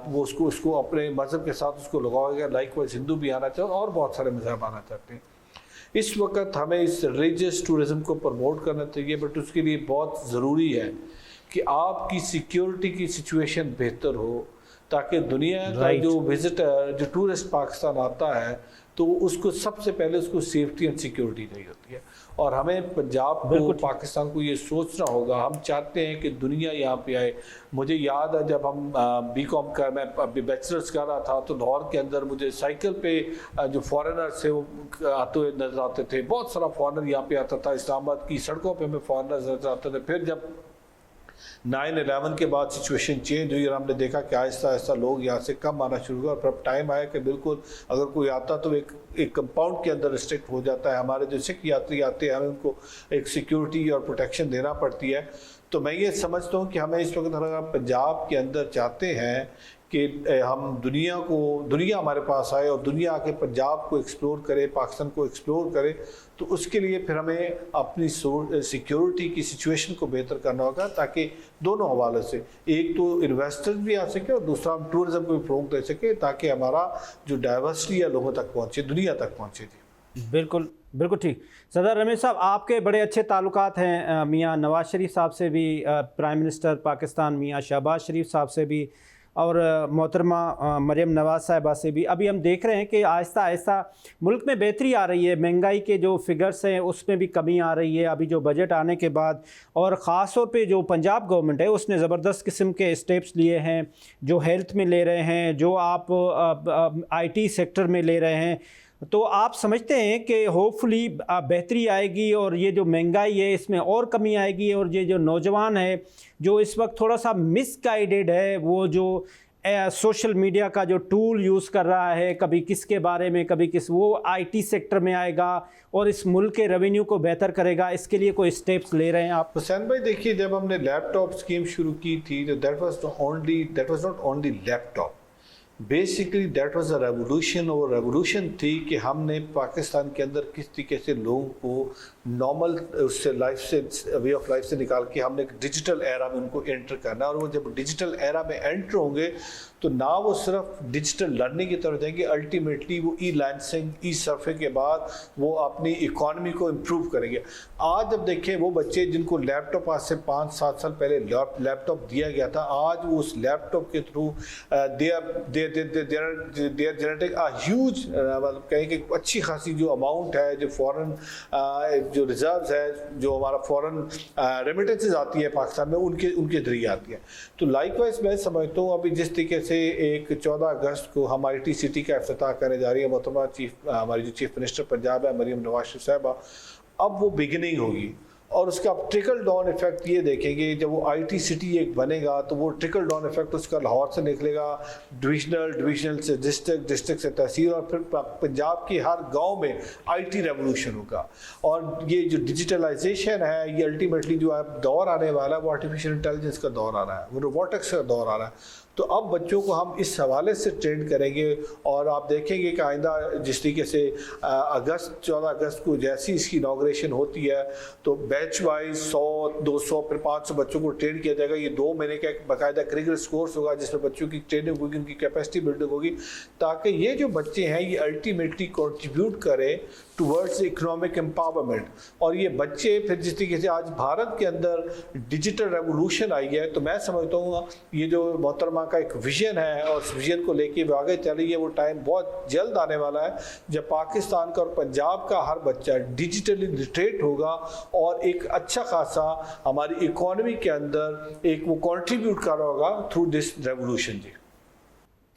वो उसको अपने मज़हब के साथ उसको लगाएगा। लाइकवाइज हिंदू भी आना चाहते हैं और बहुत सारे मज़हब आना चाहते हैं। इस वक्त हमें इस रिलीजियस टूरिज़म को प्रमोट करना चाहिए, बट उसके लिए बहुत ज़रूरी है कि आपकी सिक्योरिटी की सिचुएशन बेहतर हो, ताकि दुनिया का जो विजिटर, जो टूरिस्ट पाकिस्तान आता है तो उसको सबसे पहले उसको सेफ्टी एंड सिक्योरिटी चाहिए होती है। और हमें पंजाब को, पाकिस्तान को ये सोचना होगा, हम चाहते हैं कि दुनिया यहाँ पे आए। मुझे याद है जब हम बीकॉम का, मैं अभी बैचलर्स कर रहा था, तो लाहौर के अंदर मुझे साइकिल पे जो फॉरेनर्स थे वो आते हुए नजर आते थे। बहुत सारा फॉरेनर यहाँ पे आता था, इस्लामाबाद की सड़कों पे हमें फॉरेनर्स नजर आते थे। फिर जब 9/11 के बाद सिचुएशन चेंज हुई और हमने देखा कि आहिस्ता आहिस्ता लोग यहाँ से कम आना शुरू हुआ, और फिर टाइम आया कि बिल्कुल अगर कोई आता तो एक कंपाउंड के अंदर रिस्ट्रिक्ट हो जाता है। हमारे जो सिख यात्री आते हैं हमें उनको एक सिक्योरिटी और प्रोटेक्शन देना पड़ती है। तो मैं ये समझता हूँ कि हमें इस वक्त अगर हम पंजाब के अंदर चाहते हैं कि हम दुनिया हमारे पास आए और दुनिया आके पंजाब को एक्सप्लोर करे, पाकिस्तान को एक्सप्लोर करे, तो उसके लिए फिर हमें अपनी सिक्योरिटी की सिचुएशन को बेहतर करना होगा, ताकि दोनों हवाले से, एक तो इन्वेस्टर्स भी आ सके और दूसरा हम टूरिज्म को भी फ़रोग़ दे सके, ताकि हमारा जो डाइवर्सिटी है लोगों तक पहुँचे, दुनिया तक पहुँचे। जी बिल्कुल बिल्कुल ठीक। सदर रमीज़ साहब, आपके बड़े अच्छे ताल्लुकात हैं मियाँ नवाज शरीफ साहब से भी, प्राइम मिनिस्टर पाकिस्तान मियाँ शहबाज शरीफ साहब से भी, और मोहतरमा मरियम नवाज़ साहिबा से भी। अभी हम देख रहे हैं कि आहिस्ता आहिस्ता मुल्क में बेहतरी आ रही है, महंगाई के जो फिगर्स हैं उसमें भी कमी आ रही है अभी जो बजट आने के बाद। और ख़ास तौर पे जो पंजाब गवर्नमेंट है उसने ज़बरदस्त किस्म के स्टेप्स लिए हैं, जो हेल्थ में ले रहे हैं, जो आप IT सेक्टर में ले रहे हैं। तो आप समझते हैं कि होपफुली बेहतरी आएगी और ये जो महंगाई है इसमें और कमी आएगी, और ये जो नौजवान है जो इस वक्त थोड़ा सा मिसगाइडेड है, वो जो सोशल मीडिया का जो टूल यूज़ कर रहा है, कभी किसके बारे में कभी किस, वो IT सेक्टर में आएगा और इस मुल्क के रेवेन्यू को बेहतर करेगा, इसके लिए कोई स्टेप्स ले रहे हैं आप? हुसैन भाई देखिए, जब हमने लैपटॉप स्कीम शुरू की थी तो that was not only laptop, basically that was a revolution. और रेवोल्यूशन थी कि हमने पाकिस्तान के अंदर किस तरीके से लोगों को नॉर्मल उससे लाइफ से, वे ऑफ लाइफ से निकाल के हमने एक डिजिटल एरा में उनको एंटर करना है। और वो जब डिजिटल एरा में एंटर होंगे तो ना वो सिर्फ डिजिटल लर्निंग की तरफ जाएंगे, अल्टीमेटली वो ई-लाइसेंसिंग, ई-सर्फे के बाद वो अपनी इकॉनमी को इम्प्रूव करेंगे। आज जब देखें वो बच्चे जिनको लैपटॉप आज से 5-7 साल पहले लैपटॉप दिया गया था, आज वो उस लैपटॉप के through they are generating a huge, मतलब कहेंगे अच्छी खासी जो अमाउंट है, जो फॉरेन जो रिजर्व्स है, जो हमारा फॉरेन रेमिटेंसेज आती है पाकिस्तान में, उनके जरिए आती है। तो लाइकवाइज मैं समझता हूँ अभी जिस तरीके से एक 14 अगस्त को हम IT सिटी का इफ्तिताह करने जा रही है मोहतरमा हमारी जो चीफ मिनिस्टर पंजाब है मरियम नवाज शरीफ साहबा, अब वो बिगिनिंग होगी और उसका ट्रिकल डाउन इफेक्ट ये देखेंगे। जब वो IT सिटी एक बनेगा तो वो ट्रिकल डाउन इफेक्ट उसका लाहौर से निकलेगा, डिविजनल से डिस्ट्रिक्ट से तहसील, और फिर पंजाब के हर गांव में IT रेवोल्यूशन होगा। और ये जो डिजिटलाइजेशन है, ये अल्टीमेटली जो दौर आने वाला है वो आर्टिफिशियल इंटेलिजेंस का दौर आ रहा है, वो रोबोटिक्स का दौर आ रहा है। तो अब बच्चों को हम इस हवाले से ट्रेन करेंगे और आप देखेंगे कि आइंदा जिस तरीके से 14 अगस्त को जैसी इसकी इनॉग्रेशन होती है तो बैच वाइज 100-200 फिर 500 बच्चों को ट्रेन किया जाएगा। ये 2 महीने का एक बाकायदा करिकुलर कोर्स होगा जिसमें बच्चों की ट्रेनिंग होगी, उनकी कैपेसिटी बिल्डिंग होगी, ताकि ये जो बच्चे हैं ये अल्टीमेटली कंट्रीब्यूट करें टुवर्ड्स इकोनॉमिक एम्पावरमेंट। और ये बच्चे फिर जिस तरीके से आज भारत के अंदर डिजिटल रेवोल्यूशन आई है, तो मैं समझता हूँ ये जो मोहतरमा का एक विजन है और उस विजन को लेके वो आगे चल रही है, वो टाइम बहुत जल्द आने वाला है जब पाकिस्तान का और पंजाब का हर बच्चा डिजिटली लिटरेट होगा और एक अच्छा खासा हमारी इकोनॉमी के अंदर एक वो कंट्रीब्यूट कर रहा होगा थ्रू दिस रेवोल्यूशन। जी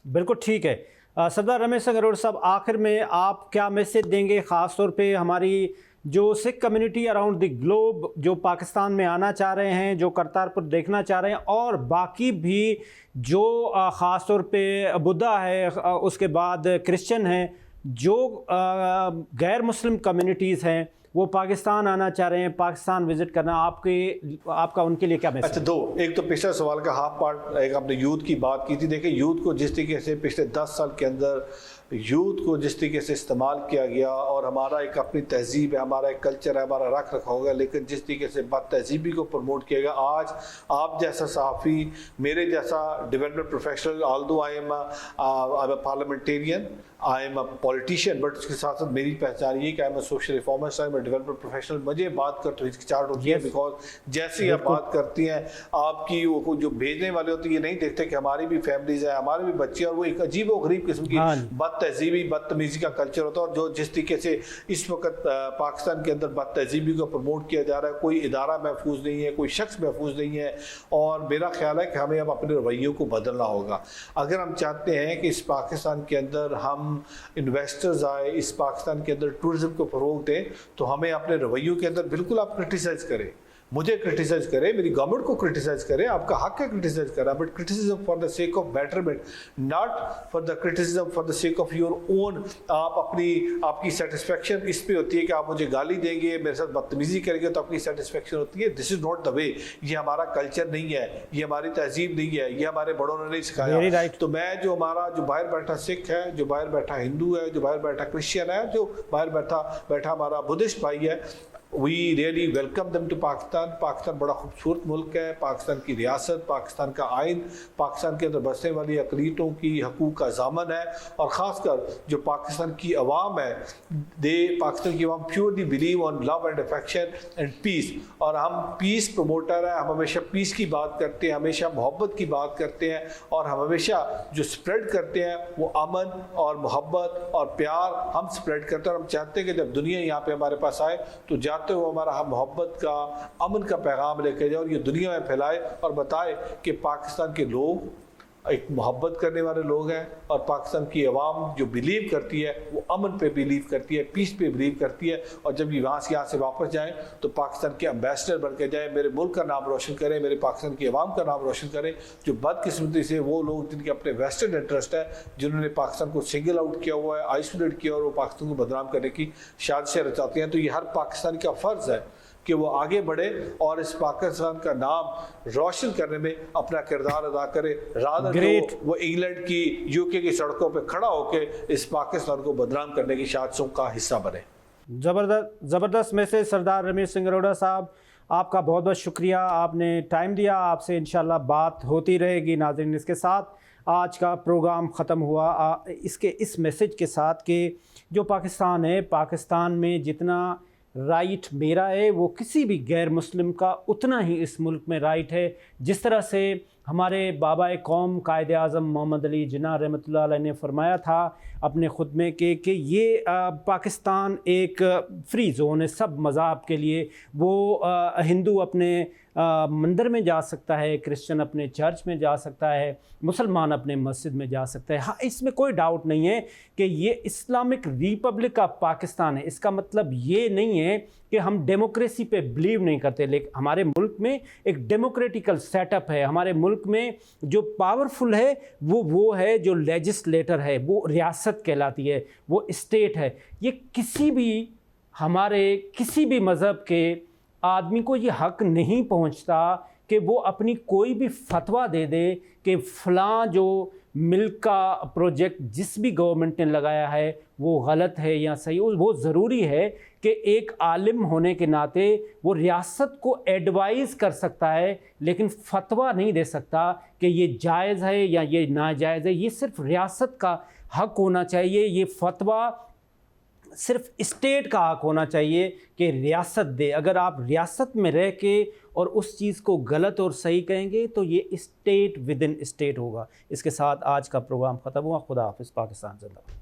बिल्कुल ठीक है। सरदार रमेश सिंह अरोड़ा साहब, आखिर में आप क्या मैसेज देंगे, ख़ास तौर पे हमारी जो Sikh community around the globe जो पाकिस्तान में आना चाह रहे हैं, जो करतारपुर देखना चाह रहे हैं, और बाकी भी जो ख़ास तौर पे बुद्धा है, उसके बाद क्रिश्चियन हैं, जो गैर मुस्लिम कम्युनिटीज़ हैं, वो पाकिस्तान आना चाह रहे हैं, पाकिस्तान विज़िट करना, आपका उनके लिए क्या मैसेज? अच्छा, दो, एक तो पिछला सवाल का हाफ पार्ट, एक आपने यूथ की बात की थी। देखिए, यूथ को जिस तरीके से पिछले 10 साल के अंदर यूथ को जिस तरीके से इस्तेमाल किया गया, और हमारा एक अपनी तहजीब है, हमारा एक कल्चर है, हमारा रख रखाव है, लेकिन जिस तरीके से बद तहजीबी को प्रमोट किया गया, आज आप जैसा सहाफ़ी, मेरे जैसा development professional, although I am a parliamentarian, I am a politician, but उसके साथ साथ मेरी पहचान ये कि I am a social reformers, I am a development professional. मुझे बात करते हुए हिचकिचाहट होती है, बिकॉज जैसे ही आप बात करती हैं, आपकी वो जो भेजने वाले होते हैं ये नहीं देखते कि हमारी भी फैमिलीज है, हमारे भी बच्चे, और वो एक अजीब व गरीब किस्म की बद तहजीबी, बदतमीजी का कल्चर होता है। और जो जिस तरीके से इस वक्त पाकिस्तान के अंदर बद तहजीबी को प्रमोट किया जा रहा है, कोई इदारा महफूज नहीं है, कोई शख्स महफूज नहीं है, और मेरा ख्याल है कि हमें अब अपने रवैयों को बदलना होगा। अगर हम चाहते हैं कि इस पाकिस्तान के अंदर हम इन्वेस्टर्स आए, इस पाकिस्तान के अंदर टूरिज्म को फरोग दें, तो हमें अपने रवैयों के अंदर बिल्कुल आप क्रिटिसाइज करें, मुझे क्रिटिसाइज करें, मेरी गवर्नमेंट को क्रिटिसाइज करें, आपका हक है क्रिटिसाइज करना, but criticism for the sake of betterment, not for the criticism for the sake of your own. आप आपकी सेटिस्फेक्शन इस पे होती है कि आप मुझे गाली देंगे, मेरे साथ बदतमीजी करेंगे तो आपकी सेटिस्फेक्शन होती है। This is not the way. ये हमारा कल्चर नहीं है, ये हमारी तहजीब नहीं है, ये हमारे बड़ों ने नहीं सिखाया। तो मैं जो बाहर बैठा सिख है, जो बाहर बैठा हिंदू है, जो बाहर बैठा क्रिश्चियन है, जो बाहर बैठा हमारा बुद्धिस्ट भाई है, we really welcome them to Pakistan. Pakistan बड़ा खूबसूरत मुल्क है, पाकिस्तान की रियासत, पाकिस्तान का आइन, पाकिस्तान के अंदर बसने वाली अक़लियतों की हकूक़ का ज़ामन है, और ख़ासकर जो पाकिस्तान की अवाम है, पाकिस्तान की अवाम purely believe on love and affection and peace, और हम पीस प्रमोटर हैं। हम हमेशा पीस की बात करते हैं, हमेशा मोहब्बत की बात करते हैं, और हम हमेशा जो स्प्रेड करते हैं वो अमन और मोहब्बत और प्यार हम स्प्रेड करते हैं। और हम चाहते हैं कि जब दुनिया यहाँ पे हमारे पास आए तो तो वो हमारा मोहब्बत का, अमन का पैगाम लेके जाए, और ये दुनिया में फैलाए और बताए कि पाकिस्तान के लोग एक मोहब्बत करने वाले लोग हैं, और पाकिस्तान की अवाम जो बिलीव करती है वो अमन पे बिलीव करती है, पीस पे बिलीव करती है। और जब ये यहाँ से वापस जाएं तो पाकिस्तान के एम्बेसडर बन के जाएं, मेरे मुल्क का नाम रोशन करें, मेरे पाकिस्तान की अवाम का नाम रोशन करें। जो बदकिस्मती से वो लोग जिनके अपने वेस्टर्न इंटरेस्ट है, जिन्होंने पाकिस्तान को सिंगल आउट किया हुआ है, आइसोलेट किया, और वो पाकिस्तान को बदनाम करने की साजिशें रचाते हैं, तो ये हर पाकिस्तानी का फ़र्ज़ है कि वो आगे बढ़े और इस पाकिस्तान का नाम रोशन करने में अपना किरदार अदा करे, रादर वो इंग्लैंड की, यूके की सड़कों पे खड़ा होकर इस पाकिस्तान को बदनाम करने की साजिशों का हिस्सा बने। ज़बरदस्त मैसेज सरदार रमेश सिंह अरोड़ा साहब, आपका बहुत बहुत शुक्रिया, आपने टाइम दिया। आपसे इंशाल्लाह बात होती रहेगी। नाज़रीन, इसके साथ आज का प्रोग्राम ख़त्म हुआ इस मैसेज के साथ कि जो पाकिस्तान है, पाकिस्तान में जितना राइट मेरा है वो किसी भी गैर मुस्लिम का उतना ही इस मुल्क में राइट है। जिस तरह से हमारे बाबा कौम कायद आज़म मोहम्मद अली जिन्ना रहमतुल्लाह अलैह ने फरमाया था अपने खुतबे के कि ये पाकिस्तान एक फ़्री ज़ोन है सब मज़हब के लिए। वो हिंदू अपने मंदिर में जा सकता है, क्रिश्चियन अपने चर्च में जा सकता है, मुसलमान अपने मस्जिद में जा सकता है। हाँ, इसमें कोई डाउट नहीं है कि ये इस्लामिक रिपब्लिक ऑफ पाकिस्तान है। इसका मतलब ये नहीं है कि हम डेमोक्रेसी पे बिलीव नहीं करते, लेकिन हमारे मुल्क में एक डेमोक्रेटिकल सेटअप है। हमारे मुल्क में जो पावरफुल है वो है जो लेजिस्लेटर है, वो रियासत कहलाती है, वो स्टेट है। ये किसी भी मज़हब के आदमी को ये हक नहीं पहुंचता कि वो अपनी कोई भी फतवा दे दे कि फ़लाँ जो मिल्क का प्रोजेक्ट जिस भी गवर्नमेंट ने लगाया है वो गलत है या सही। वो ज़रूरी है कि एक आलिम होने के नाते वो रियासत को एडवाइज़ कर सकता है, लेकिन फतवा नहीं दे सकता कि ये जायज़ है या ये नाजायज़ है। ये सिर्फ रियासत का हक होना चाहिए। ये फतवा सिर्फ स्टेट का हक होना चाहिए कि रियासत दे। अगर आप रियासत में रह के और उस चीज़ को गलत और सही कहेंगे तो ये स्टेट विद इन स्टेट होगा। इसके साथ आज का प्रोग्राम ख़त्म हुआ। खुदा हाफ़िज़। पाकिस्तान ज़िंदाबाद।